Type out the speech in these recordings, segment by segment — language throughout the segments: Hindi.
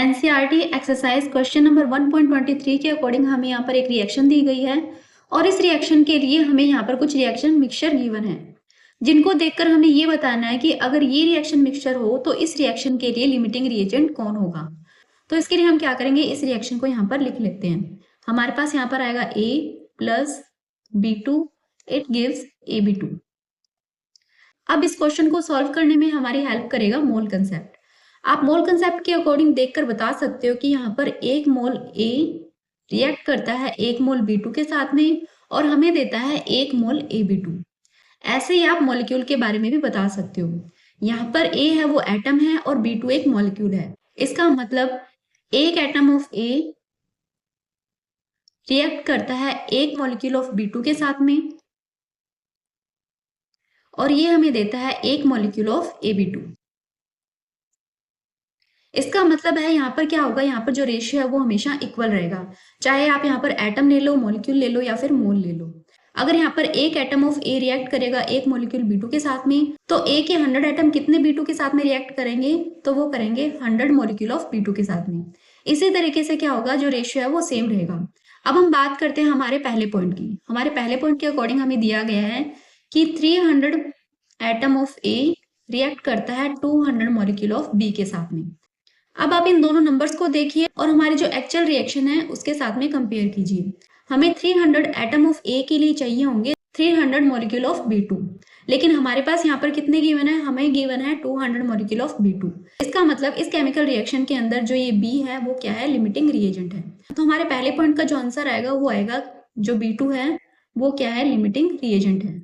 एनसीईआरटी एक्सरसाइज क्वेश्चन नंबर 1.23 के अकॉर्डिंग हमें यहाँ पर एक रिएक्शन दी गई है और इस रिएक्शन के लिए हमें यहाँ पर कुछ रिएक्शन मिक्सचर गिवन है जिनको देखकर हमें ये बताना है कि अगर ये रिएक्शन मिक्सचर हो तो इस रिएक्शन के लिए लिमिटिंग रिएजेंट कौन होगा। तो इसके लिए हम क्या करेंगे, इस रिएक्शन को यहाँ पर लिख लेते हैं। हमारे पास यहाँ पर आएगा A plus B2, it gives AB2। अब इस क्वेश्चन को सॉल्व करने में हमारी हेल्प करेगा मोल कंसेप्ट। आप मोल कंसेप्ट के अकॉर्डिंग देखकर बता सकते हो कि यहाँ पर एक मोल A रिएक्ट करता है एक मोल B2 के साथ में और हमें देता है एक मोल AB2। ऐसे ही आप मॉलिक्यूल के बारे में भी बता सकते हो। यहाँ पर A है वो एटम है और B2 एक मॉलिक्यूल है। इसका मतलब एक एटम ऑफ A रिएक्ट करता है एक मॉलिक्यूल ऑफ B2 के साथ में और ये हमें देता है एक मॉलिक्यूल ऑफ AB2। इसका मतलब है यहाँ पर क्या होगा, यहाँ पर जो रेशियो है वो हमेशा इक्वल रहेगा, चाहे आप यहाँ पर एटम ले लो, मॉलिक्यूल ले लो या फिर मोल ले लो। अगर यहाँ पर एक एटम ऑफ ए रिएक्ट करेगा एक मॉलिक्यूल B2 के साथ में, तो ए के 100 एटम कितने B2 के साथ में रिएक्ट करेंगे, तो वो करेंगे 100 मॉलिक्यूल ऑफ B2 के साथ में। इसी तरीके से क्या होगा, जो रेशियो है वो सेम रहेगा। अब हम बात करते हैं हमारे पहले पॉइंट की। हमारे पहले पॉइंट के अकॉर्डिंग हमें दिया गया है कि 300 एटम ऑफ ए रिएक्ट करता है 200 मॉलिक्यूल ऑफ बी के साथ में। अब आप इन दोनों नंबर्स को देखिए और हमारी जो एक्चुअल रिएक्शन है उसके साथ में कंपेयर कीजिए। हमें 300 एटम ऑफ ए के लिए चाहिए होंगे 300 मॉलिक्यूल ऑफ B2, लेकिन हमारे पास यहाँ पर कितने गिवन है, हमें गिवन है 200 मॉलिक्यूल ऑफ B2। इसका मतलब इस केमिकल रिएक्शन के अंदर जो ये B है वो क्या है, लिमिटिंग रिएजेंट है। तो हमारे पहले पॉइंट का जो आंसर आएगा वो आएगा जो B2 है वो क्या है, लिमिटिंग रिएजेंट है।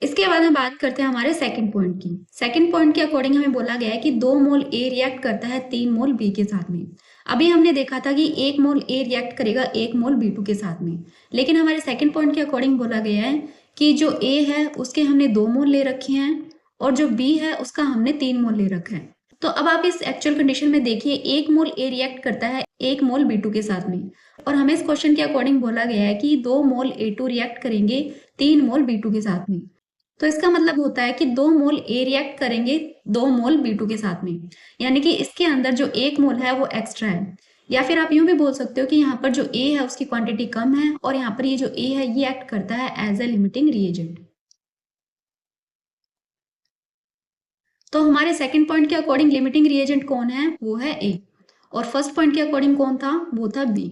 इसके बाद हम बात करते हैं हमारे सेकंड पॉइंट की। सेकंड पॉइंट के अकॉर्डिंग हमें बोला गया है कि 2 मोल ए रिएक्ट करता है 3 मोल बी के साथ में। अभी हमने देखा था कि 1 मोल ए रिएक्ट करेगा 1 मोल B2 के साथ में, लेकिन हमारे सेकंड पॉइंट के अकॉर्डिंग बोला गया है कि जो ए है उसके हमने 2 मोल ले रखे हैं और जो बी है उसका हमने 3 मोल ले रखा है। तो अब आप इस एक्चुअल कंडीशन में देखिए, 1 मोल ए रिएक्ट करता है 1 मोल B2 के साथ में और हमें इस क्वेश्चन के अकॉर्डिंग बोला गया है कि 2 मोल A2 रिएक्ट करेंगे 3 मोल B2 के साथ में। तो इसका मतलब होता है कि 2 मोल ए रिएक्ट करेंगे 2 मोल B2 के साथ में, यानी कि इसके अंदर जो 1 मोल है वो एक्स्ट्रा है। या फिर आप यूं भी बोल सकते हो कि यहाँ पर जो ए है उसकी क्वांटिटी कम है और यहाँ पर ये जो ए है ये एक्ट करता है एज ए लिमिटिंग रिएजेंट। तो हमारे सेकंड पॉइंट के अकॉर्डिंग लिमिटिंग रिएजेंट कौन है, वो है ए, और फर्स्ट पॉइंट के अकॉर्डिंग कौन था, वो था बी।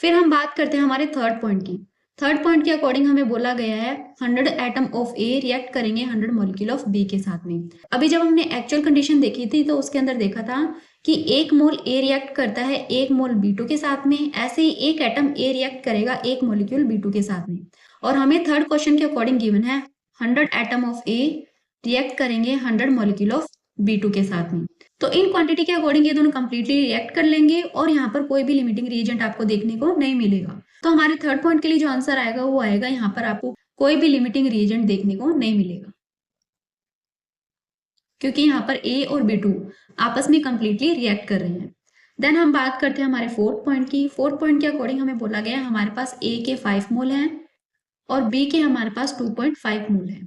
फिर हम बात करते हैं हमारे थर्ड पॉइंट की। थर्ड पॉइंट के अकॉर्डिंग हमें बोला गया है 100 एटम ऑफ ए रिएक्ट करेंगे 100 मॉलिक्यूल ऑफ बी के साथ में। अभी जब हमने एक्चुअल कंडीशन देखी थी तो उसके अंदर देखा था कि 1 मोल ए रिएक्ट करता है 1 मोल B2 के साथ में, ऐसे ही एक एटम ए रिएक्ट करेगा 1 मॉलिक्यूल B2 के साथ में। और हमें थर्ड क्वेश्चन के अकॉर्डिंग गिवन है 100 एटम ऑफ ए रिएक्ट करेंगे 100 मॉलिक्यूल ऑफ B2 के साथ में। तो इन क्वांटिटी के अकॉर्डिंग ये दोनों कंप्लीटली रिएक्ट कर लेंगे और यहाँ पर कोई भी लिमिटिंग रिएजेंट आपको देखने को नहीं मिलेगा। तो हमारे थर्ड पॉइंट के लिए जो आंसर आएगा वो आएगा, यहाँ पर आपको कोई भी लिमिटिंग रिएजेंट देखने को नहीं मिलेगा, क्योंकि यहाँ पर A और B2 आपस में कंप्लीटली रिएक्ट कर रहे हैं। देन हम बात करते हैं हमारे फोर्थ पॉइंट की। फोर्थ पॉइंट के अकॉर्डिंग हमें बोला गया हमारे पास A के 5 मोल हैं और B के हमारे पास 2.5 मोल है।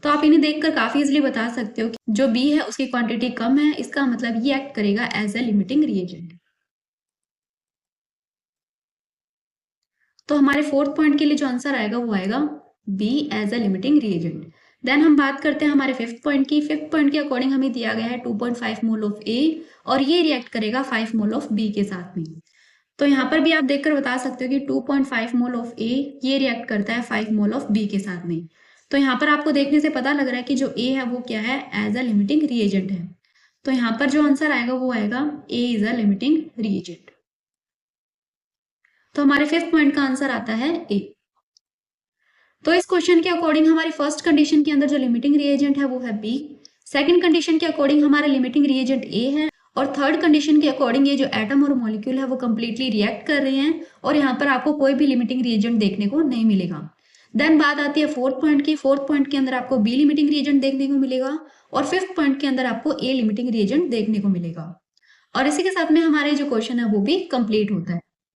तो आप इन्हें देखकर काफी इजीली बता सकते हो कि जो B है उसकी क्वांटिटी कम है, इसका मतलब ये एक्ट करेगा एज ए लिमिटिंग रिएजेंट। तो हमारे फोर्थ पॉइंट के लिए जो आंसर आएगा वो आएगा B as a limiting reagent. Then हम बात करते हैं हमारे फिफ्थ पॉइंट की। फिफ्थ पॉइंट के अकॉर्डिंग हमें दिया गया है 2.5 मोल ऑफ A और ये रिएक्ट करेगा 5 मोल ऑफ B के साथ में। तो यहाँ पर भी आप देखकर बता सकते हो कि 2.5 मोल ऑफ A ये रिएक्ट करता है 5 मोल ऑफ B के साथ में। तो यहाँ पर आपको देखने से पता लग रहा है कि जो A है वो क्या है, एज अ लिमिटिंग रिएजेंट है। तो यहाँ पर जो आंसर आएगा वो आएगा A is a limiting reagent. तो हमारे फिफ्थ पॉइंट का आंसर आता है A। तो इस क्वेश्चन के अकॉर्डिंग हमारी फर्स्ट कंडीशन के अंदर जो लिमिटिंग रिएजेंट है वो है B, सेकंड कंडीशन के अकॉर्डिंग हमारा लिमिटिंग रिएजेंट A है और थर्ड कंडीशन के अकॉर्डिंग ये जो एटम और मॉलिक्यूल है वो कंप्लीटली रिएक्ट कर रहे हैं और यहाँ पर आपको कोई भी लिमिटिंग रिएजेंट देखने को नहीं मिलेगा। देन बात आती है फोर्थ पॉइंट की। फोर्थ पॉइंट के अंदर आपको B लिमिटिंग रिएजेंट देखने को मिलेगा और फिफ्थ पॉइंट के अंदर आपको A लिमिटिंग रिएजेंट देखने को मिलेगा। और इसी के साथ में हमारे जो क्वेश्चन है वो भी कंप्लीट होता है।